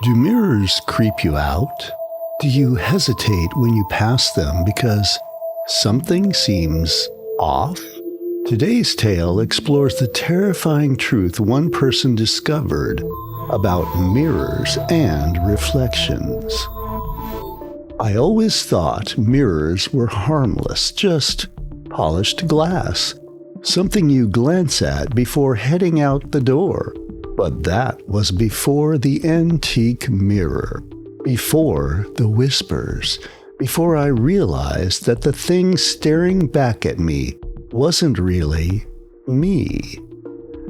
Do mirrors creep you out? Do you hesitate when you pass them because something seems off? Today's tale explores the terrifying truth one person discovered about mirrors and reflections. I always thought mirrors were harmless, just polished glass, something you glance at before heading out the door. But that was before the antique mirror, before the whispers, before I realized that the thing staring back at me wasn't really me.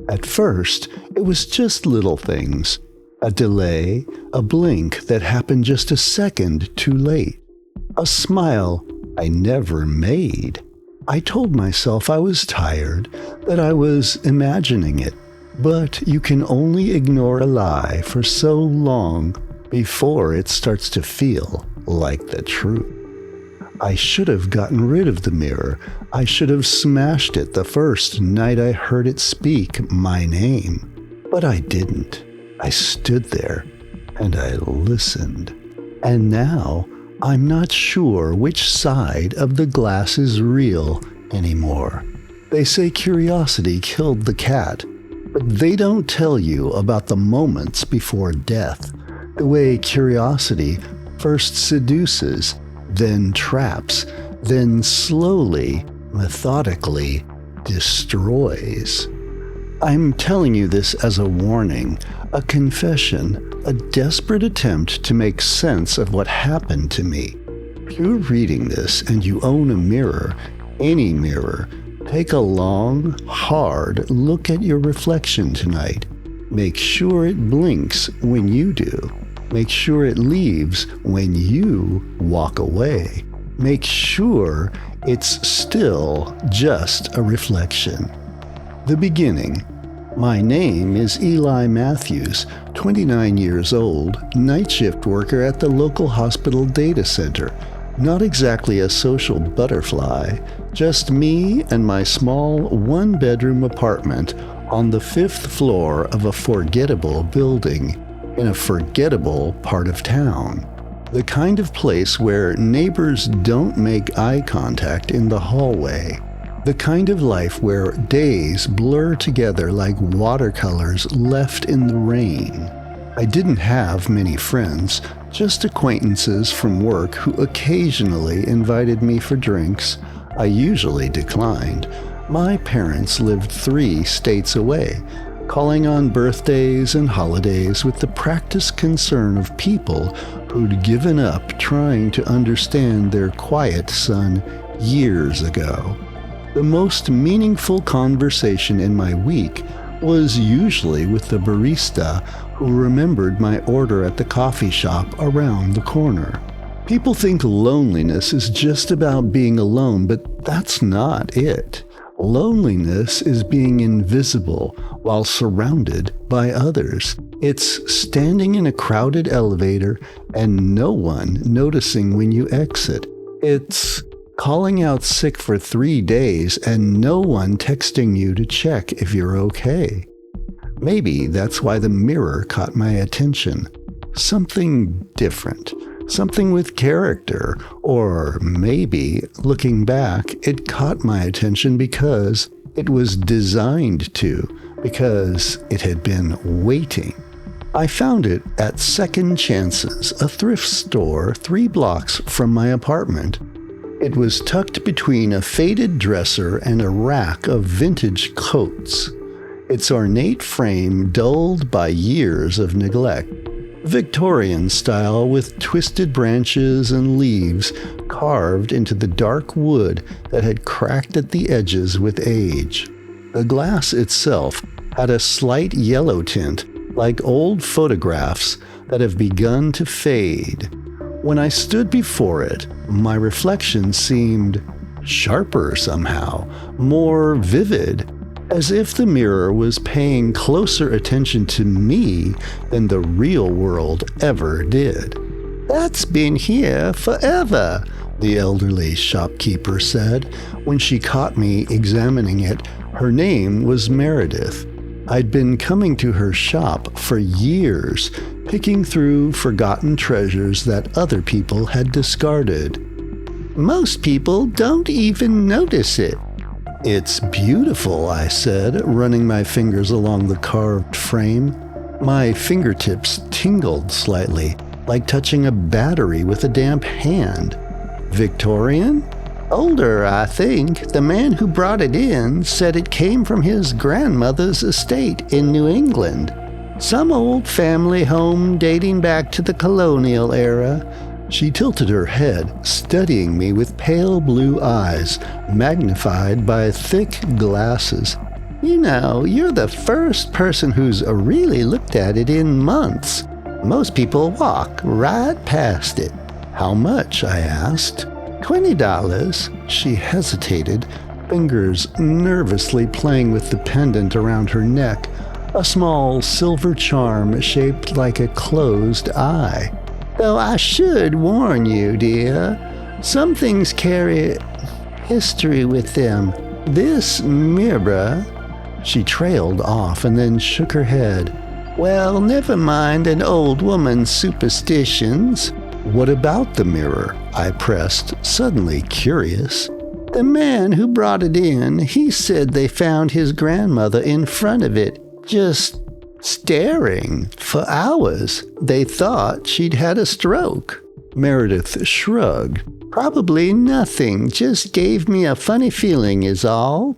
At first, it was just little things, a delay, a blink that happened just a second too late, a smile I never made. I told myself I was tired, that I was imagining it. But you can only ignore a lie for so long before it starts to feel like the truth. I should have gotten rid of the mirror. I should have smashed it the first night I heard it speak my name. But I didn't. I stood there and I listened. And now I'm not sure which side of the glass is real anymore. They say curiosity killed the cat. But they don't tell you about the moments before death, the way curiosity first seduces, then traps, then slowly, methodically destroys. I'm telling you this as a warning, a confession, a desperate attempt to make sense of what happened to me. If you're reading this and you own a mirror, any mirror, take a long, hard look at your reflection tonight. Make sure it blinks when you do. Make sure it leaves when you walk away. Make sure it's still just a reflection. The beginning. My name is Eli Matthews, 29 years old, night shift worker at the local hospital data center. Not exactly a social butterfly, just me and my small one-bedroom apartment on the 5th floor of a forgettable building in a forgettable part of town. The kind of place where neighbors don't make eye contact in the hallway. The kind of life where days blur together like watercolors left in the rain. I didn't have many friends, just acquaintances from work who occasionally invited me for drinks. I usually declined. My parents lived 3 states away, calling on birthdays and holidays with the practiced concern of people who'd given up trying to understand their quiet son years ago. The most meaningful conversation in my week was usually with the barista who remembered my order at the coffee shop around the corner. People think loneliness is just about being alone, but that's not it. Loneliness is being invisible while surrounded by others. It's standing in a crowded elevator and no one noticing when you exit. It's calling out sick for 3 days and no one texting you to check if you're okay. Maybe that's why the mirror caught my attention. Something different, something with character, or maybe, looking back, it caught my attention because it was designed to, because it had been waiting. I found it at Second Chances, a thrift store 3 blocks from my apartment. It was tucked between a faded dresser and a rack of vintage coats, its ornate frame dulled by years of neglect. Victorian style with twisted branches and leaves carved into the dark wood that had cracked at the edges with age. The glass itself had a slight yellow tint, like old photographs that have begun to fade. When I stood before it, my reflection seemed sharper somehow, more vivid, as if the mirror was paying closer attention to me than the real world ever did. "That's been here forever," the elderly shopkeeper said when she caught me examining it. Her name was Meredith. I'd been coming to her shop for years, picking through forgotten treasures that other people had discarded. Most people don't even notice it. It's beautiful, I said, running my fingers along the carved frame. My fingertips tingled slightly, like touching a battery with a damp hand. Victorian? Older, I think. The man who brought it in said it came from his grandmother's estate in New England. Some old family home dating back to the colonial era. She tilted her head, studying me with pale blue eyes, magnified by thick glasses. You know, you're the first person who's really looked at it in months. Most people walk right past it. How much? I asked. $20. She hesitated, fingers nervously playing with the pendant around her neck, a small silver charm shaped like a closed eye. Though I should warn you, dear, some things carry history with them. This mirror... She trailed off and then shook her head. Well, never mind an old woman's superstitions. What about the mirror? I pressed, suddenly curious. The man who brought it in, he said they found his grandmother in front of it, just staring for hours. They thought she'd had a stroke. Meredith shrugged. Probably nothing, just gave me a funny feeling is all.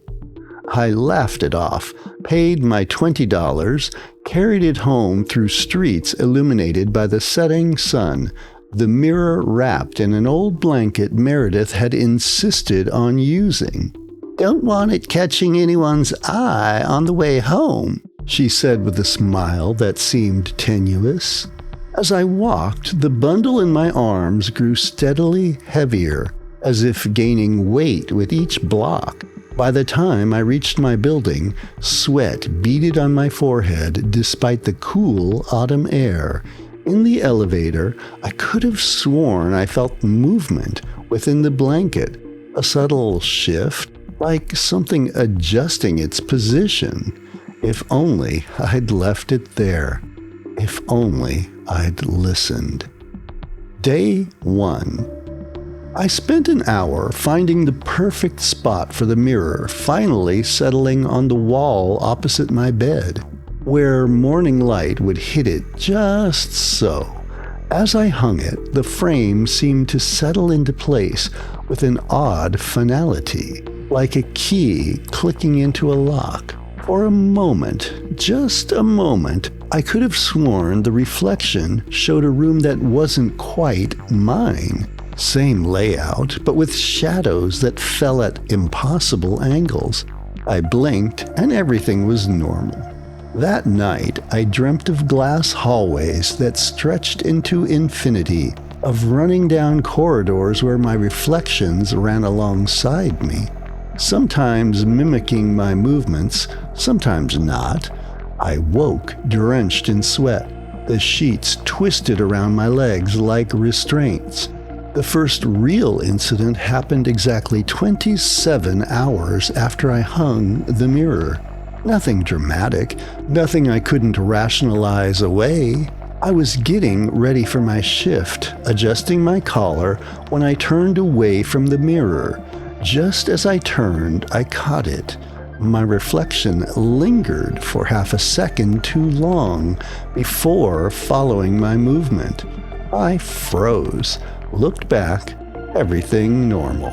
I laughed it off, paid my $20, carried it home through streets illuminated by the setting sun, the mirror wrapped in an old blanket Meredith had insisted on using. Don't want it catching anyone's eye on the way home, she said with a smile that seemed tenuous. As I walked, the bundle in my arms grew steadily heavier, as if gaining weight with each block. By the time I reached my building, sweat beaded on my forehead despite the cool autumn air. In the elevator, I could have sworn I felt movement within the blanket, a subtle shift, like something adjusting its position. If only I'd left it there. If only I'd listened. Day 1. I spent an hour finding the perfect spot for the mirror, finally settling on the wall opposite my bed, where morning light would hit it just so. As I hung it, the frame seemed to settle into place with an odd finality, like a key clicking into a lock. For a moment, just a moment, I could have sworn the reflection showed a room that wasn't quite mine. Same layout, but with shadows that fell at impossible angles. I blinked, and everything was normal. That night, I dreamt of glass hallways that stretched into infinity, of running down corridors where my reflections ran alongside me, sometimes mimicking my movements, sometimes not. I woke, drenched in sweat, the sheets twisted around my legs like restraints. The first real incident happened exactly 27 hours after I hung the mirror. Nothing dramatic, nothing I couldn't rationalize away. I was getting ready for my shift, adjusting my collar, when I turned away from the mirror. Just as I turned, I caught it. My reflection lingered for half a second too long before following my movement. I froze. Looked back, everything normal.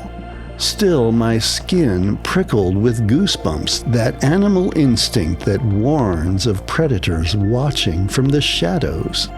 Still, my skin prickled with goosebumps, that animal instinct that warns of predators watching from the shadows.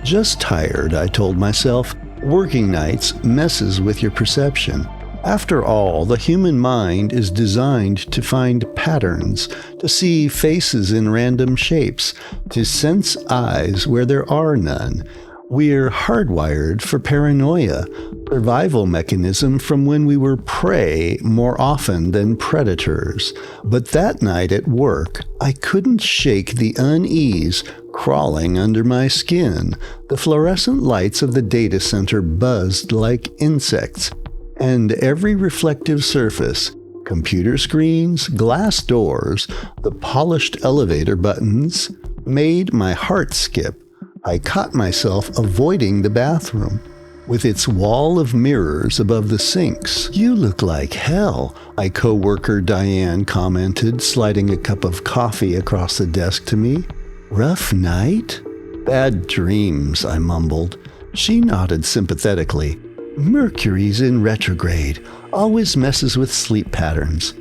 Just tired, I told myself. Working nights messes with your perception. After all, the human mind is designed to find patterns, to see faces in random shapes, to sense eyes where there are none. We're hardwired for paranoia, survival mechanism from when we were prey more often than predators. But that night at work, I couldn't shake the unease crawling under my skin. The fluorescent lights of the data center buzzed like insects, and every reflective surface Computer screens, glass doors, the polished elevator buttons made my heart skip. I caught myself avoiding the bathroom. With its wall of mirrors above the sinks. "You look like hell," my coworker Diane commented, sliding a cup of coffee across the desk to me. "Rough night?" "Bad dreams," I mumbled. She nodded sympathetically. "Mercury's in retrograde. Always messes with sleep patterns."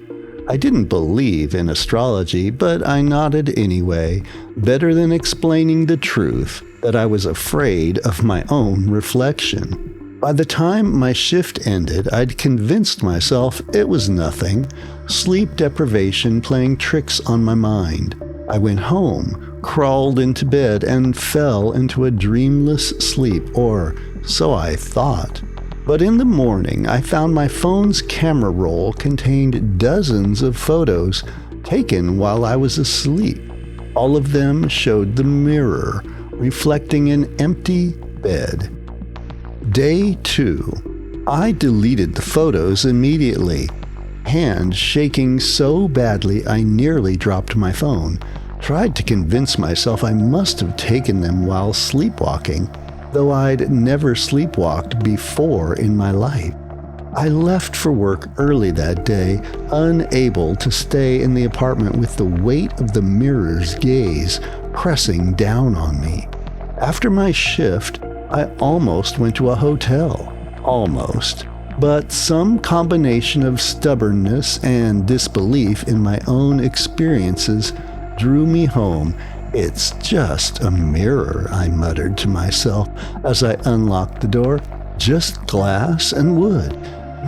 I didn't believe in astrology, but I nodded anyway, better than explaining the truth, that I was afraid of my own reflection. By the time my shift ended, I'd convinced myself it was nothing, sleep deprivation playing tricks on my mind. I went home, crawled into bed, and fell into a dreamless sleep, or so I thought. But in the morning, I found my phone's camera roll contained dozens of photos taken while I was asleep. All of them showed the mirror, reflecting an empty bed. Day 2. I deleted the photos immediately, hand shaking so badly I nearly dropped my phone. Tried to convince myself I must have taken them while sleepwalking, though I'd never sleepwalked before in my life. I left for work early that day, unable to stay in the apartment with the weight of the mirror's gaze pressing down on me. After my shift, I almost went to a hotel. Almost. But some combination of stubbornness and disbelief in my own experiences drew me home. "It's just a mirror," I muttered to myself as I unlocked the door. "Just glass and wood.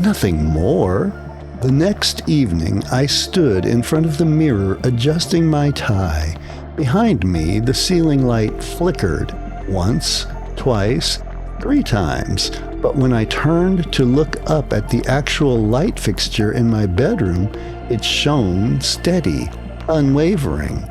Nothing more." The next evening, I stood in front of the mirror adjusting my tie. Behind me, the ceiling light flickered. Once, twice, 3 times. But when I turned to look up at the actual light fixture in my bedroom, it shone steady, unwavering.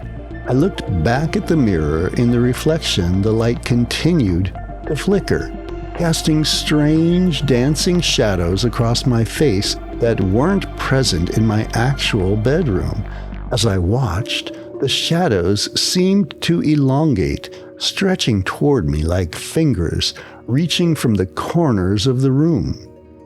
I looked back at the mirror. In the reflection, the light continued to flicker, casting strange, dancing shadows across my face that weren't present in my actual bedroom. As I watched, the shadows seemed to elongate, stretching toward me like fingers, reaching from the corners of the room.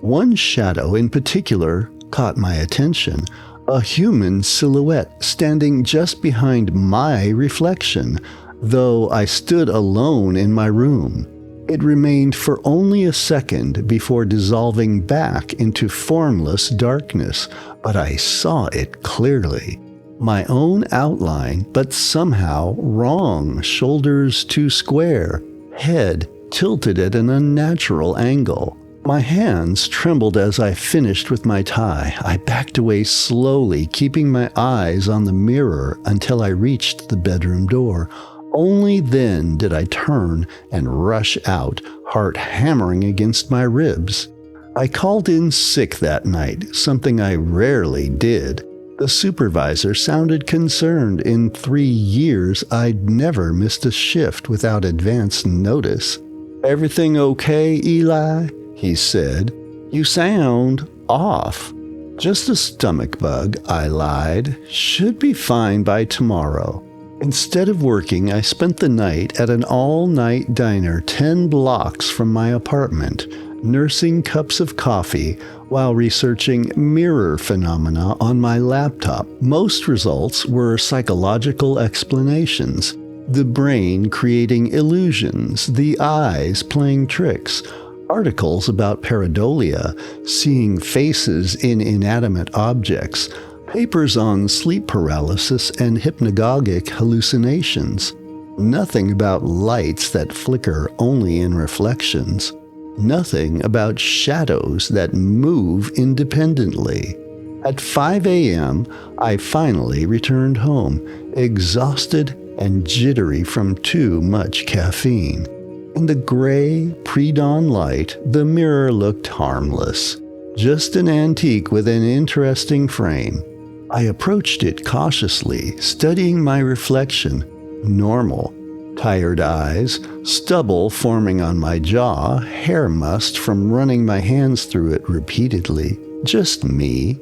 One shadow in particular caught my attention, a human silhouette standing just behind my reflection, though I stood alone in my room. It remained for only a second before dissolving back into formless darkness, but I saw it clearly. My own outline, but somehow wrong, shoulders too square, head tilted at an unnatural angle. My hands trembled as I finished with my tie. I backed away slowly, keeping my eyes on the mirror until I reached the bedroom door. Only then did I turn and rush out, heart hammering against my ribs. I called in sick that night, something I rarely did. The supervisor sounded concerned. In 3 years, I'd never missed a shift without advance notice. "Everything okay, Eli?" he said. "You sound off." "Just a stomach bug," I lied. "Should be fine by tomorrow." Instead of working, I spent the night at an all-night diner 10 blocks from my apartment, nursing cups of coffee while researching mirror phenomena on my laptop. Most results were psychological explanations. The brain creating illusions, the eyes playing tricks, articles about pareidolia, seeing faces in inanimate objects, papers on sleep paralysis and hypnagogic hallucinations. Nothing about lights that flicker only in reflections. Nothing about shadows that move independently. At 5 a.m., I finally returned home, exhausted and jittery from too much caffeine. In the gray, pre-dawn light, the mirror looked harmless. Just an antique with an interesting frame. I approached it cautiously, studying my reflection. Normal. Tired eyes, stubble forming on my jaw, hair must from running my hands through it repeatedly. Just me.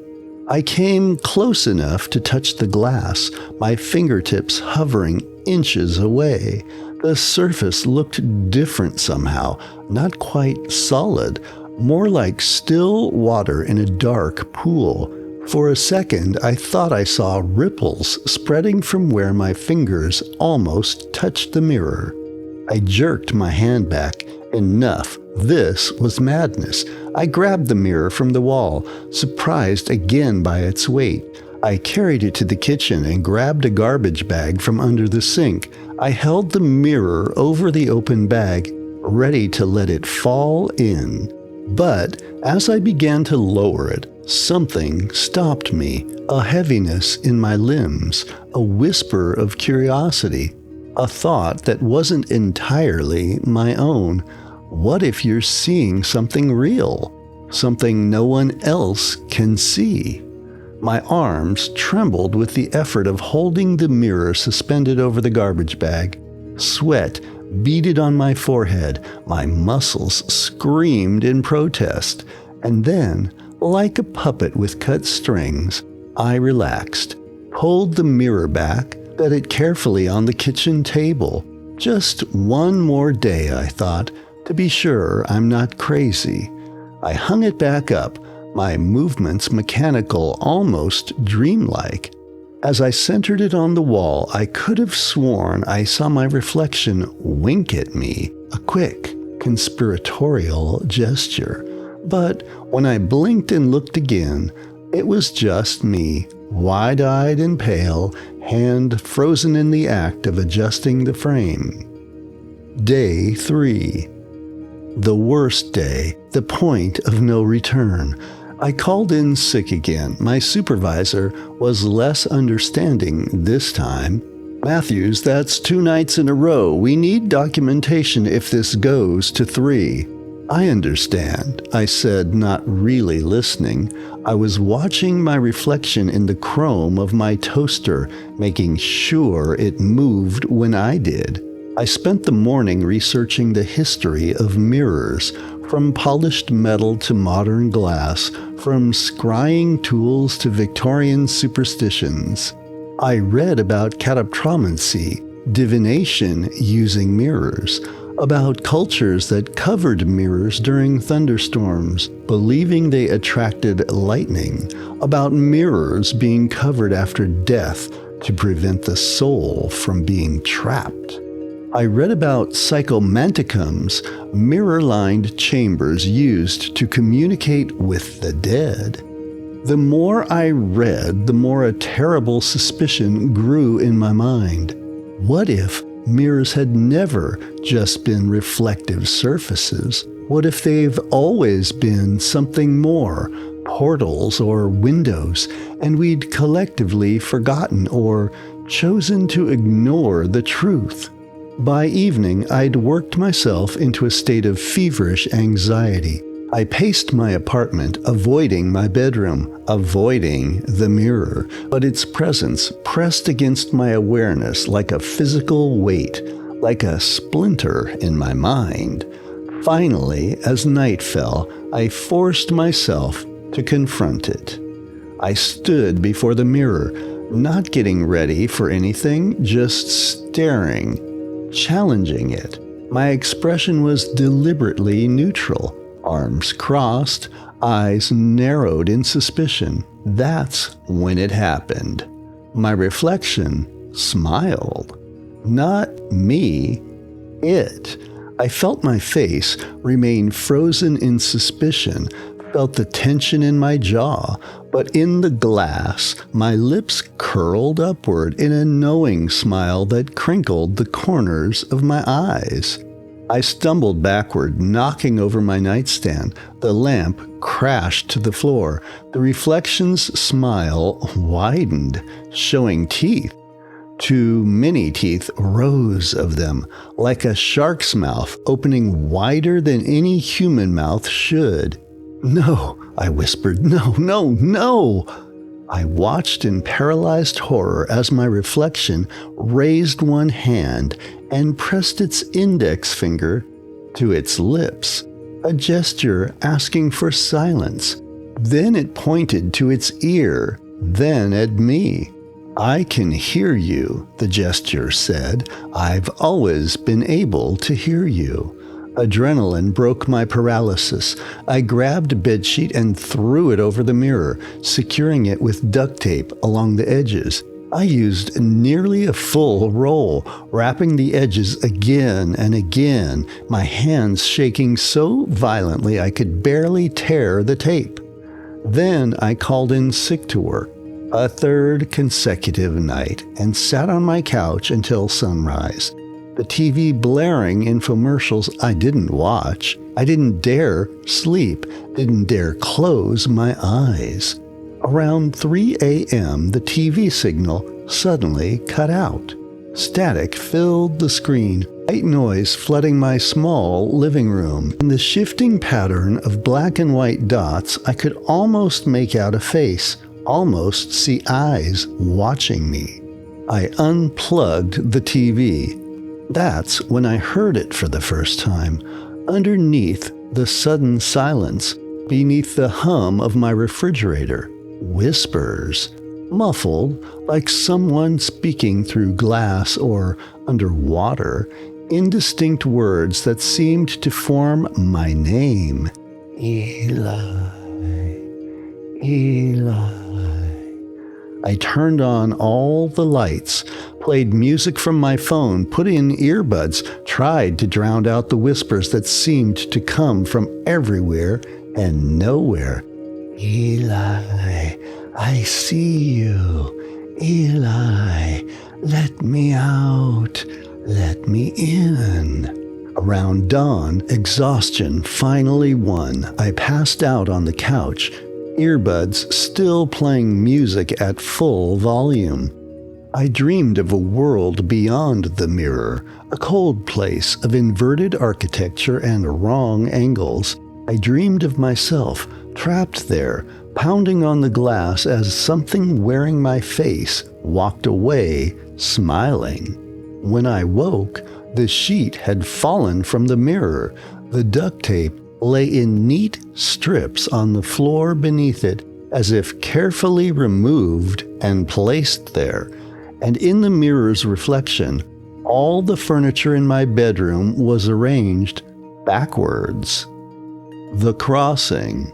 I came close enough to touch the glass, my fingertips hovering inches away. The surface looked different somehow, not quite solid, more like still water in a dark pool. For a second, I thought I saw ripples spreading from where my fingers almost touched the mirror. I jerked my hand back. Enough. This was madness. I grabbed the mirror from the wall, surprised again by its weight. I carried it to the kitchen and grabbed a garbage bag from under the sink. I held the mirror over the open bag, ready to let it fall in. But as I began to lower it, something stopped me, a heaviness in my limbs, a whisper of curiosity, a thought that wasn't entirely my own. What if you're seeing something real, something no one else can see? My arms trembled with the effort of holding the mirror suspended over the garbage bag. Sweat beaded on my forehead, my muscles screamed in protest, and then, like a puppet with cut strings, I relaxed, pulled the mirror back, set it carefully on the kitchen table. Just one more day, I thought, to be sure I'm not crazy. I hung it back up, my movements mechanical, almost dreamlike. As I centered it on the wall, I could have sworn I saw my reflection wink at me, a quick, conspiratorial gesture. But when I blinked and looked again, it was just me, wide-eyed and pale, hand frozen in the act of adjusting the frame. Day 3. The worst day, the point of no return. I called in sick again. My supervisor was less understanding this time. "Matthews, that's 2 nights in a row. We need documentation if this goes to 3. "I understand," I said, not really listening. I was watching my reflection in the chrome of my toaster, making sure it moved when I did. I spent the morning researching the history of mirrors, from polished metal to modern glass, from scrying tools to Victorian superstitions. I read about Catapromancy, divination using mirrors, about cultures that covered mirrors during thunderstorms, believing they attracted lightning, about mirrors being covered after death to prevent the soul from being trapped. I read about psychomanticums, mirror-lined chambers used to communicate with the dead. The more I read, the more a terrible suspicion grew in my mind. What if mirrors had never just been reflective surfaces? What if they've always been something more, portals or windows, and we'd collectively forgotten or chosen to ignore the truth? By evening, I'd worked myself into a state of feverish anxiety. I paced my apartment, avoiding my bedroom, avoiding the mirror, but its presence pressed against my awareness like a physical weight, like a splinter in my mind. Finally, as night fell, I forced myself to confront it. I stood before the mirror, not getting ready for anything, just staring, challenging it. My expression was deliberately neutral. Arms crossed, eyes narrowed in suspicion. That's when it happened. My reflection smiled. Not me, it. I felt my face remain frozen in suspicion, felt the tension in my jaw, but in the glass, my lips curled upward in a knowing smile that crinkled the corners of my eyes. I stumbled backward, knocking over my nightstand. The lamp crashed to the floor. The reflection's smile widened, showing teeth. Too many teeth, rows of them, like a shark's mouth opening wider than any human mouth should. "No," I whispered. "No, no, no!" I watched in paralyzed horror as my reflection raised one hand and pressed its index finger to its lips, a gesture asking for silence. Then it pointed to its ear, then at me. "I can hear you," the gesture said. "I've always been able to hear you." Adrenaline broke my paralysis. I grabbed a bedsheet and threw it over the mirror, securing it with duct tape along the edges. I used nearly a full roll, wrapping the edges again and again, my hands shaking so violently I could barely tear the tape. Then I called in sick to work, a third consecutive night, and sat on my couch until sunrise. The TV blaring infomercials I didn't watch. I didn't dare sleep, didn't dare close my eyes. Around 3 a.m., the TV signal suddenly cut out. Static filled the screen, white noise flooding my small living room. In the shifting pattern of black and white dots, I could almost make out a face, almost see eyes watching me. I unplugged the TV. That's when I heard it for the first time, underneath the sudden silence, beneath the hum of my refrigerator. Whispers, muffled like someone speaking through glass or underwater, indistinct words that seemed to form my name. Eli, Eli. I turned on all the lights, played music from my phone, put in earbuds, tried to drown out the whispers that seemed to come from everywhere and nowhere. Eli, I see you. Eli, let me out. Let me in. Around dawn, exhaustion finally won. I passed out on the couch, earbuds still playing music at full volume. I dreamed of a world beyond the mirror, a cold place of inverted architecture and wrong angles. I dreamed of myself, trapped there, pounding on the glass as something wearing my face walked away, smiling. When I woke, the sheet had fallen from the mirror. The duct tape lay in neat strips on the floor beneath it, as if carefully removed and placed there. And in the mirror's reflection, all the furniture in my bedroom was arranged backwards. The crossing.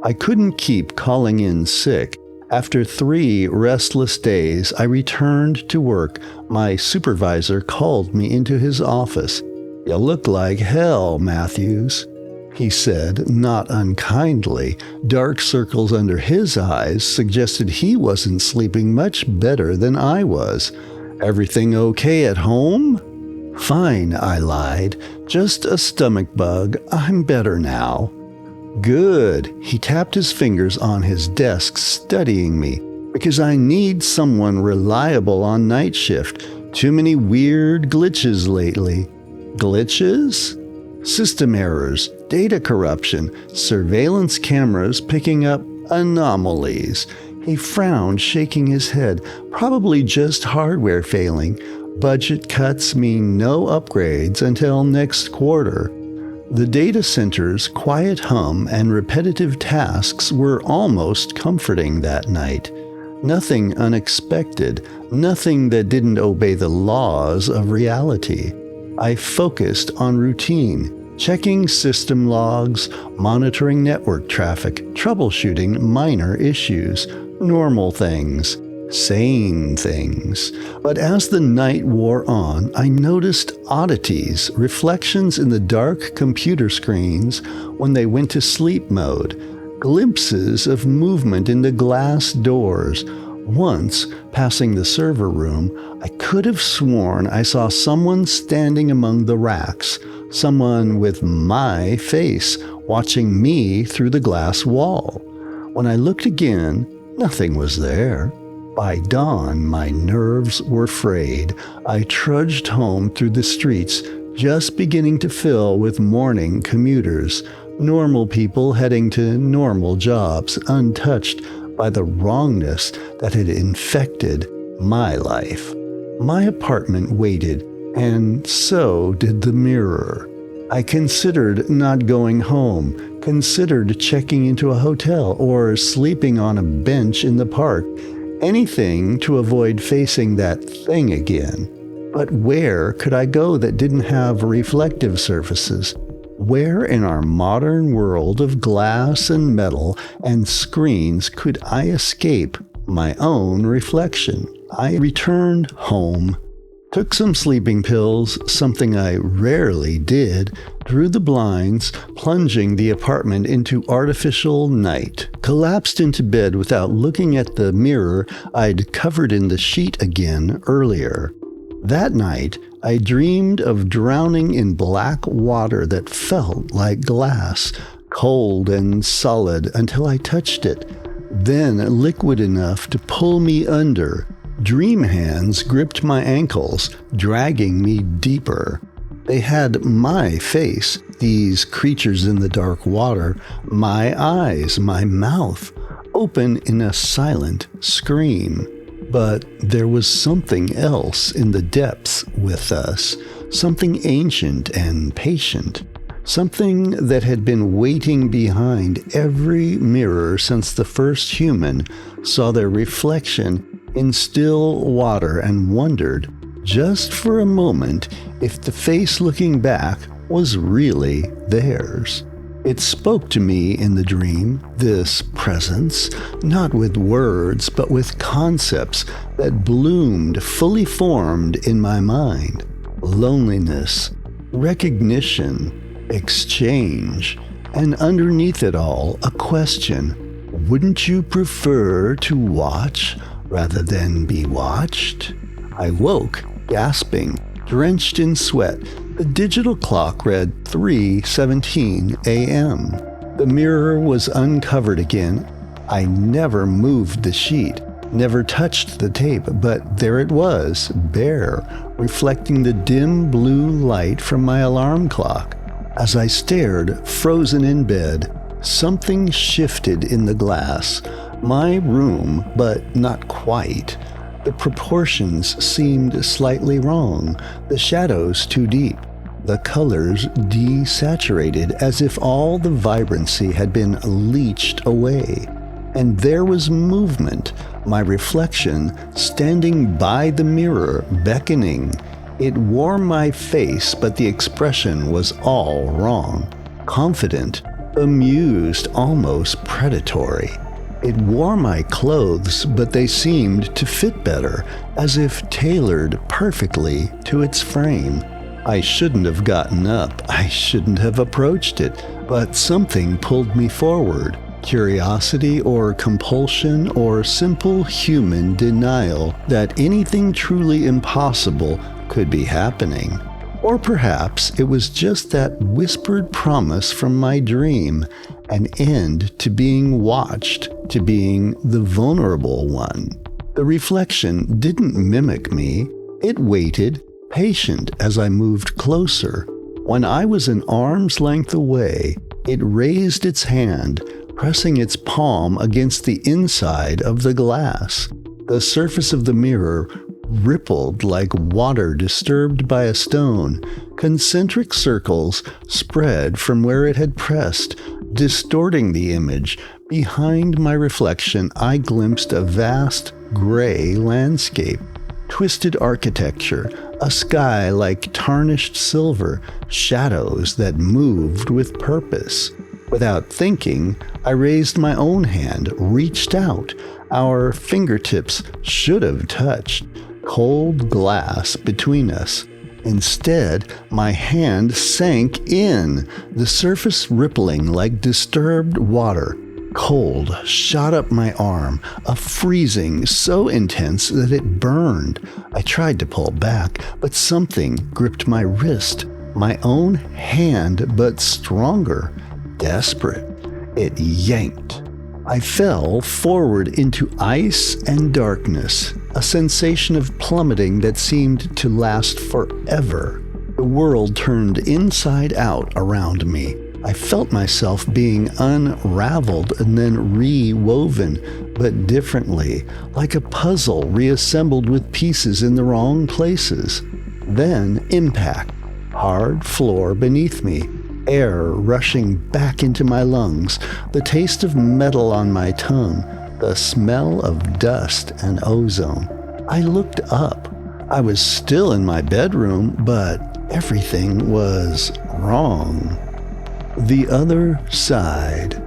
I couldn't keep calling in sick. After 3 restless days, I returned to work. My supervisor called me into his office. "You look like hell, Matthews," he said, not unkindly. Dark circles under his eyes suggested he wasn't sleeping much better than I was. "Everything okay at home?" "Fine," I lied. "Just a stomach bug. I'm better now." "Good." He tapped his fingers on his desk, studying me. "Because I need someone reliable on night shift. Too many weird glitches lately." "Glitches?" "System errors, data corruption, surveillance cameras picking up anomalies." He frowned, shaking his head. "Probably just hardware failing. Budget cuts mean no upgrades until next quarter." The data center's quiet hum and repetitive tasks were almost comforting that night. Nothing unexpected, nothing that didn't obey the laws of reality. I focused on routine, checking system logs, monitoring network traffic, troubleshooting minor issues, normal things, sane things. But as the night wore on, I noticed oddities, reflections in the dark computer screens when they went to sleep mode, glimpses of movement in the glass doors. Once, passing the server room, I could have sworn I saw someone standing among the racks, someone with my face watching me through the glass wall. When I looked again, nothing was there. By dawn, my nerves were frayed. I trudged home through the streets, just beginning to fill with morning commuters, normal people heading to normal jobs, untouched by the wrongness that had infected my life. My apartment waited, and so did the mirror. I considered not going home, considered checking into a hotel or sleeping on a bench in the park, anything to avoid facing that thing again. But where could I go that didn't have reflective surfaces? Where in our modern world of glass and metal and screens could I escape my own reflection? I returned home, took some sleeping pills, something I rarely did, drew the blinds, plunging the apartment into artificial night, collapsed into bed without looking at the mirror I'd covered in the sheet again earlier. That night, I dreamed of drowning in black water that felt like glass, cold and solid until I touched it, then liquid enough to pull me under. Dream hands gripped my ankles, dragging me deeper. They had my face, these creatures in the dark water, my eyes, my mouth, open in a silent scream. But there was something else in the depths with us, something ancient and patient, something that had been waiting behind every mirror since the first human saw their reflection in still water and wondered, just for a moment, if the face looking back was really theirs. It spoke to me in the dream, this presence, not with words, but with concepts that bloomed fully formed in my mind. Loneliness, recognition, exchange, and underneath it all, a question. Wouldn't you prefer to watch rather than be watched? I woke, gasping, drenched in sweat. The digital clock read 3:17 a.m. The mirror was uncovered again. I never moved the sheet, never touched the tape, but there it was, bare, reflecting the dim blue light from my alarm clock. As I stared, frozen in bed, something shifted in the glass. My room, but not quite. The proportions seemed slightly wrong, the shadows too deep, the colors desaturated as if all the vibrancy had been leached away. And there was movement, my reflection standing by the mirror, beckoning. It wore my face, but the expression was all wrong. Confident, amused, almost predatory. It wore my clothes, but they seemed to fit better, as if tailored perfectly to its frame. I shouldn't have gotten up, I shouldn't have approached it, but something pulled me forward. Curiosity or compulsion or simple human denial that anything truly impossible could be happening. Or perhaps it was just that whispered promise from my dream, an end to being watched, to being the vulnerable one. The reflection didn't mimic me. It waited, patient as I moved closer. When I was an arm's length away, it raised its hand, pressing its palm against the inside of the glass. The surface of the mirror rippled like water disturbed by a stone. Concentric circles spread from where it had pressed, distorting the image. Behind my reflection, I glimpsed a vast gray landscape, twisted architecture, a sky like tarnished silver, shadows that moved with purpose. Without thinking, I raised my own hand, reached out. Our fingertips should have touched. Cold glass between us. Instead, my hand sank in, the surface rippling like disturbed water. Cold shot up my arm, a freezing so intense that it burned. I tried to pull back, but something gripped my wrist. My own hand, but stronger. Desperate, it yanked. I fell forward into ice and darkness, a sensation of plummeting that seemed to last forever. The world turned inside out around me. I felt myself being unraveled and then rewoven, but differently, like a puzzle reassembled with pieces in the wrong places. Then impact. hard floor beneath me, air rushing back into my lungs, the taste of metal on my tongue, the smell of dust and ozone. I looked up. I was still in my bedroom, but everything was wrong. The other side.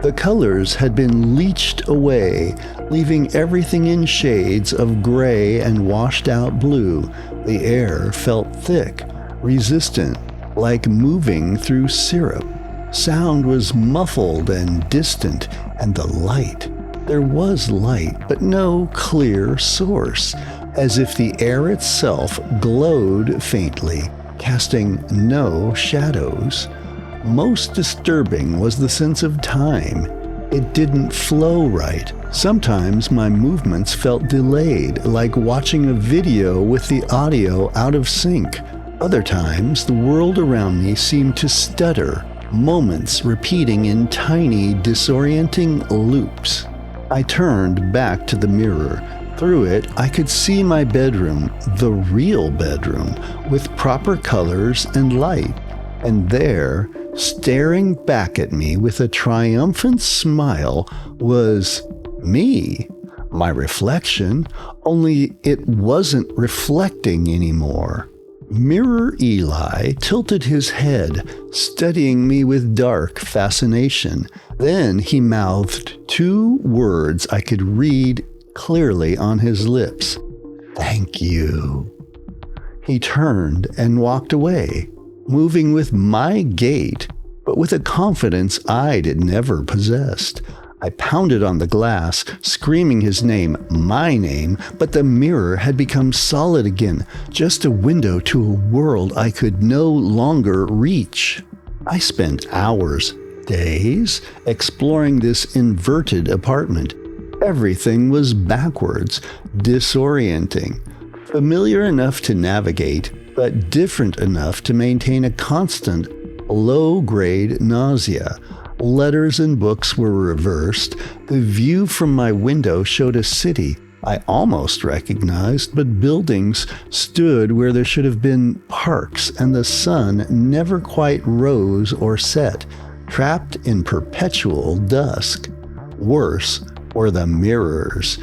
The colors had been leached away, leaving everything in shades of gray and washed-out blue. The air felt thick, resistant, like moving through syrup. Sound was muffled and distant, and the light. There was light, but no clear source, as if the air itself glowed faintly, casting no shadows. Most disturbing was the sense of time. It didn't flow right. Sometimes my movements felt delayed, like watching a video with the audio out of sync. Other times, the world around me seemed to stutter, moments repeating in tiny, disorienting loops. I turned back to the mirror. Through it, I could see my bedroom, the real bedroom, with proper colors and light. And there, staring back at me with a triumphant smile, was me, my reflection, only it wasn't reflecting anymore. Mirror Eli tilted his head, studying me with dark fascination. Then he mouthed 2 words I could read clearly on his lips. "Thank you." He turned and walked away, moving with my gait, but with a confidence I'd never possessed. I pounded on the glass, screaming his name, my name, but the mirror had become solid again, just a window to a world I could no longer reach. I spent hours, days, exploring this inverted apartment. Everything was backwards, disorienting, familiar enough to navigate, but different enough to maintain a constant, low-grade nausea. Letters and books were reversed. The view from my window showed a city I almost recognized, but buildings stood where there should have been parks, and the sun never quite rose or set, trapped in perpetual dusk. Worse were the mirrors.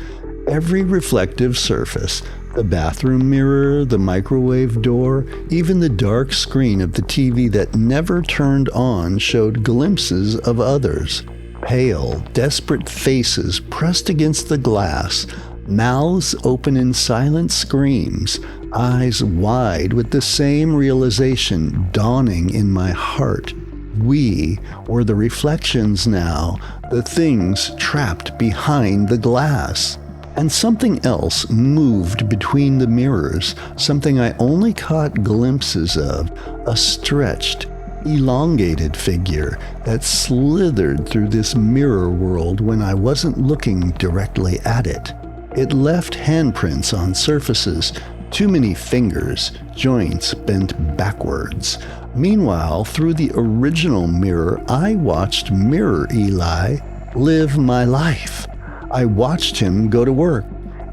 Every reflective surface, the bathroom mirror, the microwave door, even the dark screen of the TV that never turned on showed glimpses of others. Pale, desperate faces pressed against the glass, mouths open in silent screams, eyes wide with the same realization dawning in my heart. We were the reflections now, the things trapped behind the glass. And something else moved between the mirrors, something I only caught glimpses of, a stretched, elongated figure that slithered through this mirror world when I wasn't looking directly at it. It left handprints on surfaces, too many fingers, joints bent backwards. Meanwhile, through the original mirror, I watched Mirror Eli live my life. I watched him go to work,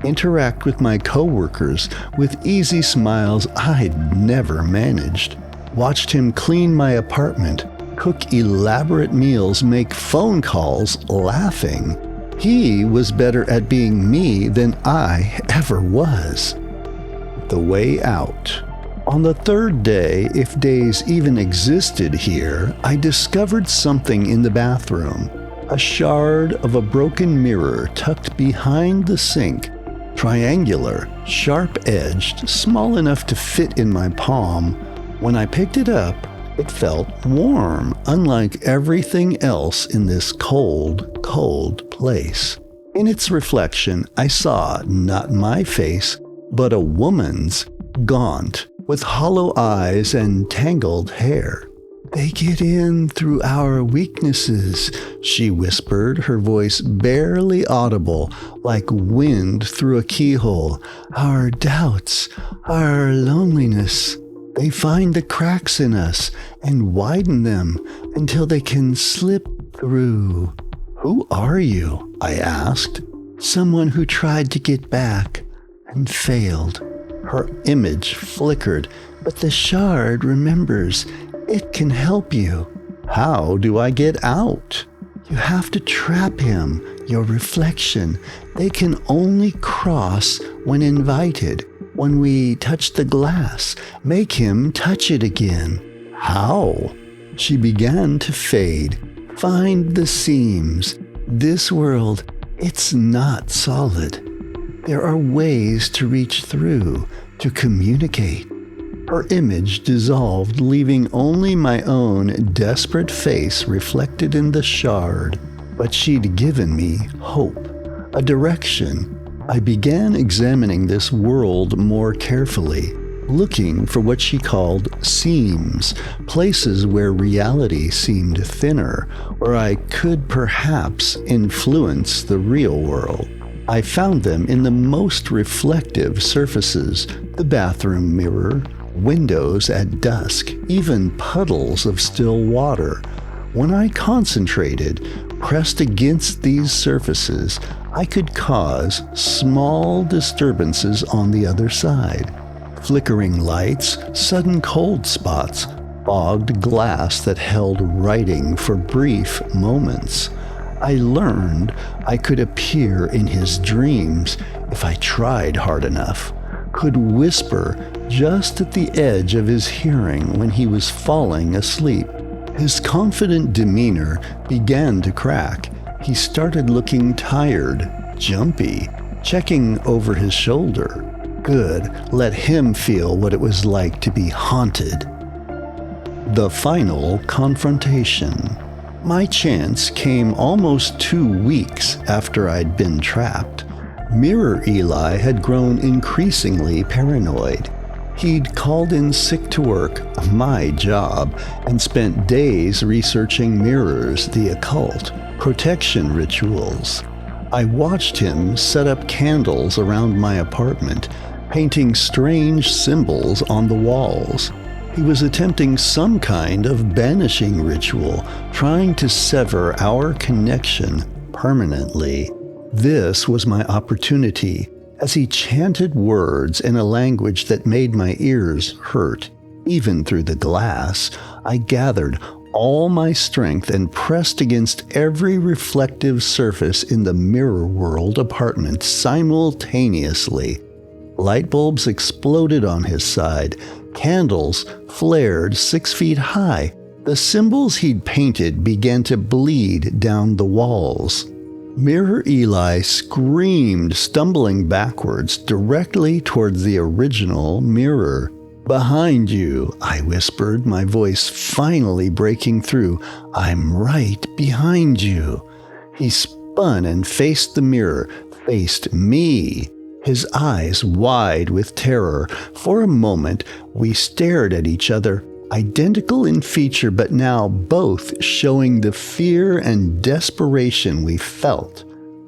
interact with my coworkers with easy smiles I'd never managed. Watched him clean my apartment, cook elaborate meals, make phone calls laughing. He was better at being me than I ever was. The way out. On the 3rd day, if days even existed here, I discovered something in the bathroom. A shard of a broken mirror tucked behind the sink, triangular, sharp-edged, small enough to fit in my palm. When I picked it up, it felt warm, unlike everything else in this cold, cold place. In its reflection, I saw not my face, but a woman's, gaunt, with hollow eyes and tangled hair. "They get in through our weaknesses," she whispered, her voice barely audible, like wind through a keyhole. "Our doubts, our loneliness. They find the cracks in us and widen them until they can slip through." "Who are you?" I asked. "Someone who tried to get back and failed." Her image flickered, but the shard remembers it can help you. How do I get out? You have to trap him, your reflection. They can only cross when invited. When we touch the glass, make him touch it again. How? She began to fade. Find the seams. This world, it's not solid. There are ways to reach through, to communicate. Her image dissolved, leaving only my own desperate face reflected in the shard. But she'd given me hope, a direction. I began examining this world more carefully, looking for what she called seams, places where reality seemed thinner, where I could perhaps influence the real world. I found them in the most reflective surfaces, the bathroom mirror, windows at dusk, even puddles of still water. When I concentrated, pressed against these surfaces, I could cause small disturbances on the other side. Flickering lights, sudden cold spots, fogged glass that held writing for brief moments. I learned I could appear in his dreams if I tried hard enough, could whisper just at the edge of his hearing when he was falling asleep. His confident demeanor began to crack. He started looking tired, jumpy, checking over his shoulder. Good, let him feel what it was like to be haunted. The final confrontation. My chance came almost 2 weeks after I'd been trapped. Mirror Eli had grown increasingly paranoid. He'd called in sick to work, my job, and spent days researching mirrors, the occult, protection rituals. I watched him set up candles around my apartment, painting strange symbols on the walls. He was attempting some kind of banishing ritual, trying to sever our connection permanently. This was my opportunity. As he chanted words in a language that made my ears hurt, even through the glass, I gathered all my strength and pressed against every reflective surface in the mirror world apartment simultaneously. Light bulbs exploded on his side. Candles flared 6 feet high. The symbols he'd painted began to bleed down the walls. Mirror Eli screamed, stumbling backwards directly towards the original mirror. "Behind you," I whispered, my voice finally breaking through. "I'm right behind you." He spun and faced the mirror, faced me, his eyes wide with terror. For a moment, we stared at each other, identical in feature, but now both showing the fear and desperation we felt.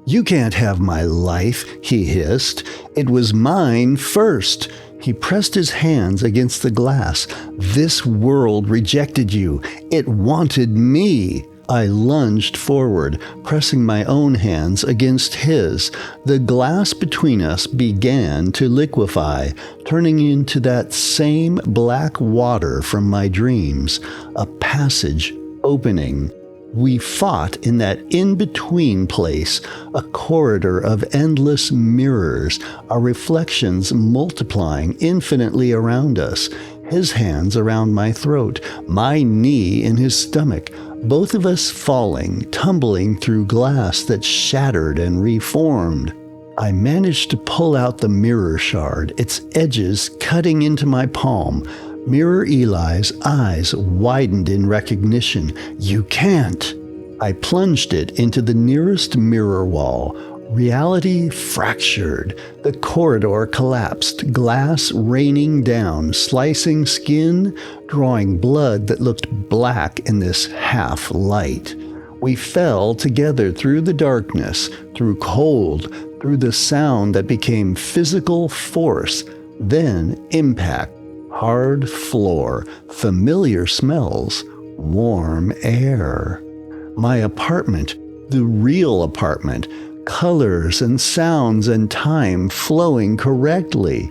"You can't have my life," he hissed. "It was mine first." He pressed his hands against the glass. "This world rejected you. It wanted me." I lunged forward, pressing my own hands against his. The glass between us began to liquefy, turning into that same black water from my dreams, a passage opening. We fought in that in-between place, a corridor of endless mirrors, our reflections multiplying infinitely around us, his hands around my throat, my knee in his stomach, both of us falling, tumbling through glass that shattered and reformed. I managed to pull out the mirror shard, its edges cutting into my palm. Mirror Eli's eyes widened in recognition. "You can't!" I plunged it into the nearest mirror wall. Reality fractured. The corridor collapsed, glass raining down, slicing skin, drawing blood that looked black in this half-light. We fell together through the darkness, through cold, through the sound that became physical force, then impact. Hard floor, familiar smells, warm air. My apartment, the real apartment, colors and sounds and time flowing correctly.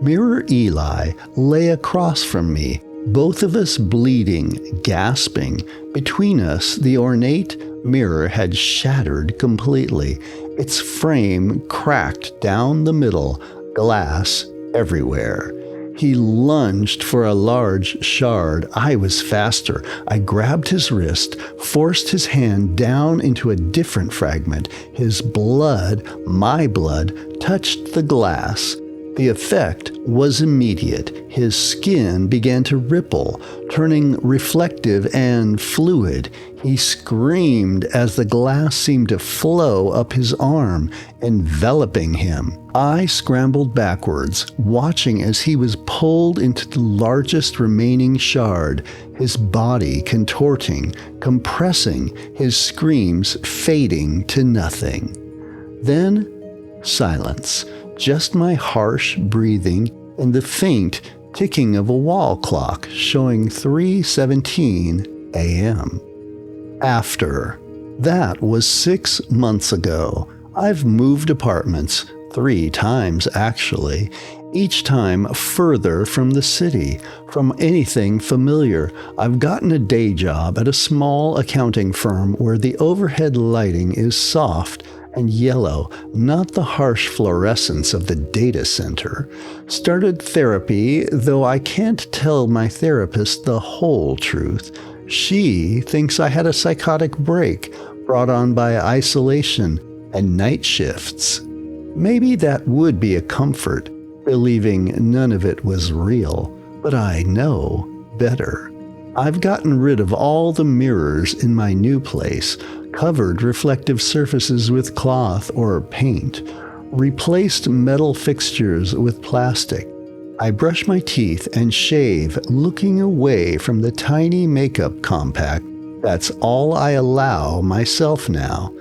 Mirror Eli lay across from me, both of us bleeding, gasping. Between us, the ornate mirror had shattered completely, its frame cracked down the middle, glass everywhere. He lunged for a large shard. I was faster. I grabbed his wrist, forced his hand down into a different fragment. His blood, my blood, touched the glass. The effect was immediate. His skin began to ripple, turning reflective and fluid. He screamed as the glass seemed to flow up his arm, enveloping him. I scrambled backwards, watching as he was pulled into the largest remaining shard, his body contorting, compressing, his screams fading to nothing. Then, silence. Just my harsh breathing and the faint ticking of a wall clock showing 3:17 a.m. After. That was 6 months ago. I've moved apartments 3 times actually, each time further from the city, from anything familiar. I've gotten a day job at a small accounting firm where the overhead lighting is soft and yellow, not the harsh fluorescence of the data center. Started therapy, though I can't tell my therapist the whole truth. She thinks I had a psychotic break brought on by isolation and night shifts. Maybe that would be a comfort, believing none of it was real, but I know better. I've gotten rid of all the mirrors in my new place, covered reflective surfaces with cloth or paint, replaced metal fixtures with plastic. I brush my teeth and shave, looking away from the tiny makeup compact. That's all I allow myself now.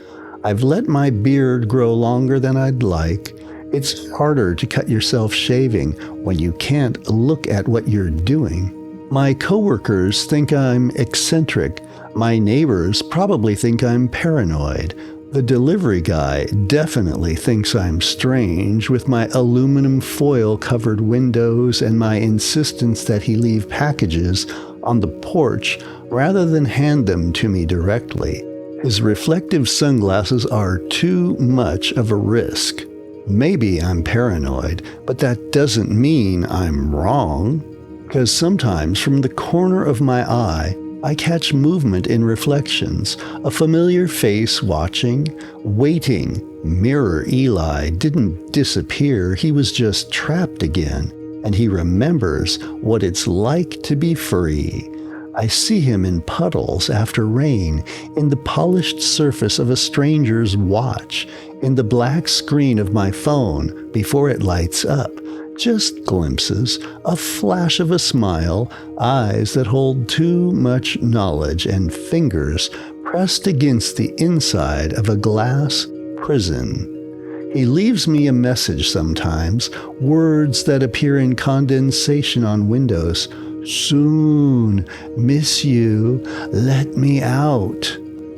I've let my beard grow longer than I'd like. It's harder to cut yourself shaving when you can't look at what you're doing. My coworkers think I'm eccentric. My neighbors probably think I'm paranoid. The delivery guy definitely thinks I'm strange with my aluminum foil-covered windows and my insistence that he leave packages on the porch rather than hand them to me directly. His reflective sunglasses are too much of a risk. Maybe I'm paranoid, but that doesn't mean I'm wrong. Because sometimes from the corner of my eye, I catch movement in reflections, a familiar face watching, waiting. Mirror Eli didn't disappear, he was just trapped again, and he remembers what it's like to be free. I see him in puddles after rain, in the polished surface of a stranger's watch, in the black screen of my phone before it lights up. Just glimpses, a flash of a smile, eyes that hold too much knowledge, and fingers pressed against the inside of a glass prison. He leaves me a message sometimes, words that appear in condensation on windows. Soon, miss you, let me out.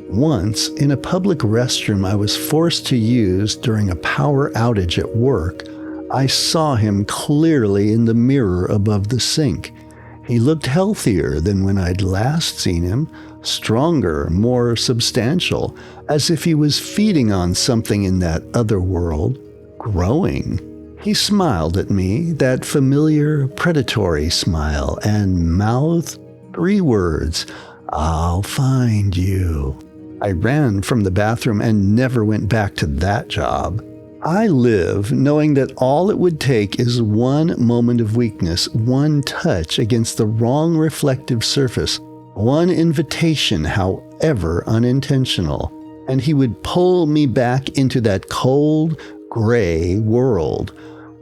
Once, in a public restroom I was forced to use during a power outage at work, I saw him clearly in the mirror above the sink. He looked healthier than when I'd last seen him, stronger, more substantial, as if he was feeding on something in that other world, growing. He smiled at me, that familiar, predatory smile, and mouthed 3 words, "I'll find you." I ran from the bathroom and never went back to that job. I live knowing that all it would take is one moment of weakness, one touch against the wrong reflective surface, one invitation, however unintentional, and he would pull me back into that cold, gray world,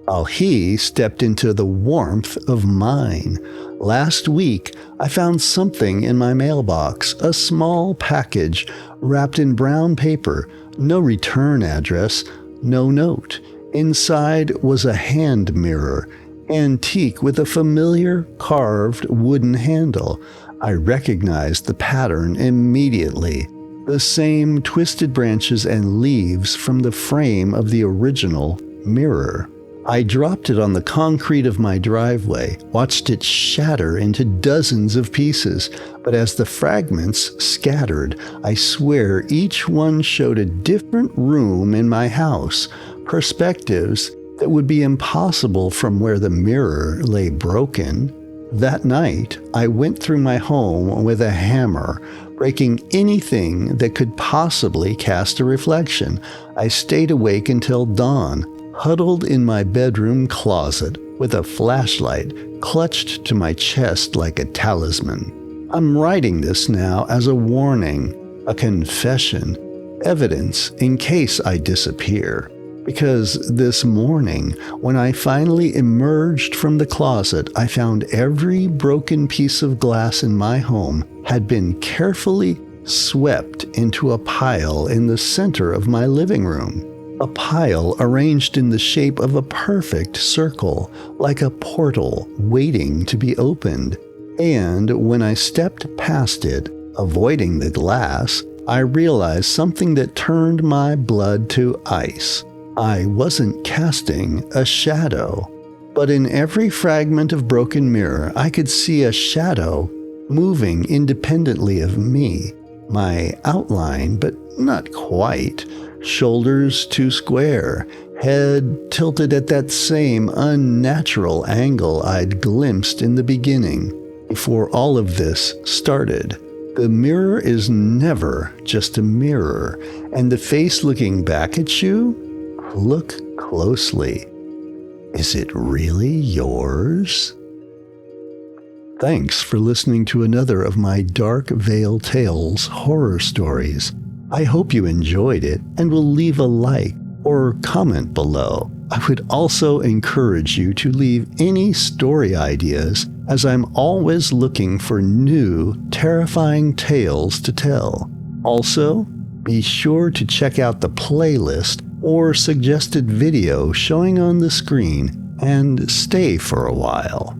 while he stepped into the warmth of mine. Last week, I found something in my mailbox, a small package wrapped in brown paper, no return address, no note. Inside was a hand mirror, antique with a familiar carved wooden handle. I recognized the pattern immediately. The same twisted branches and leaves from the frame of the original mirror. I dropped it on the concrete of my driveway, watched it shatter into dozens of pieces, but as the fragments scattered, I swear each one showed a different room in my house, perspectives that would be impossible from where the mirror lay broken. That night, I went through my home with a hammer, breaking anything that could possibly cast a reflection. I stayed awake until dawn, huddled in my bedroom closet with a flashlight clutched to my chest like a talisman. I'm writing this now as a warning, a confession, evidence in case I disappear. Because this morning, when I finally emerged from the closet, I found every broken piece of glass in my home had been carefully swept into a pile in the center of my living room. A pile arranged in the shape of a perfect circle, like a portal waiting to be opened. And when I stepped past it, avoiding the glass, I realized something that turned my blood to ice. I wasn't casting a shadow, but in every fragment of broken mirror, I could see a shadow moving independently of me. My outline, but not quite. Shoulders too square, head tilted at that same unnatural angle I'd glimpsed in the beginning, before all of this started. The mirror is never just a mirror, and the face looking back at you? Look closely. Is it really yours? Thanks for listening to another of my Dark Veil Tales horror stories. I hope you enjoyed it and will leave a like or comment below. I would also encourage you to leave any story ideas, as I'm always looking for new, terrifying tales to tell. Also, be sure to check out the playlist or suggested video showing on the screen and stay for a while.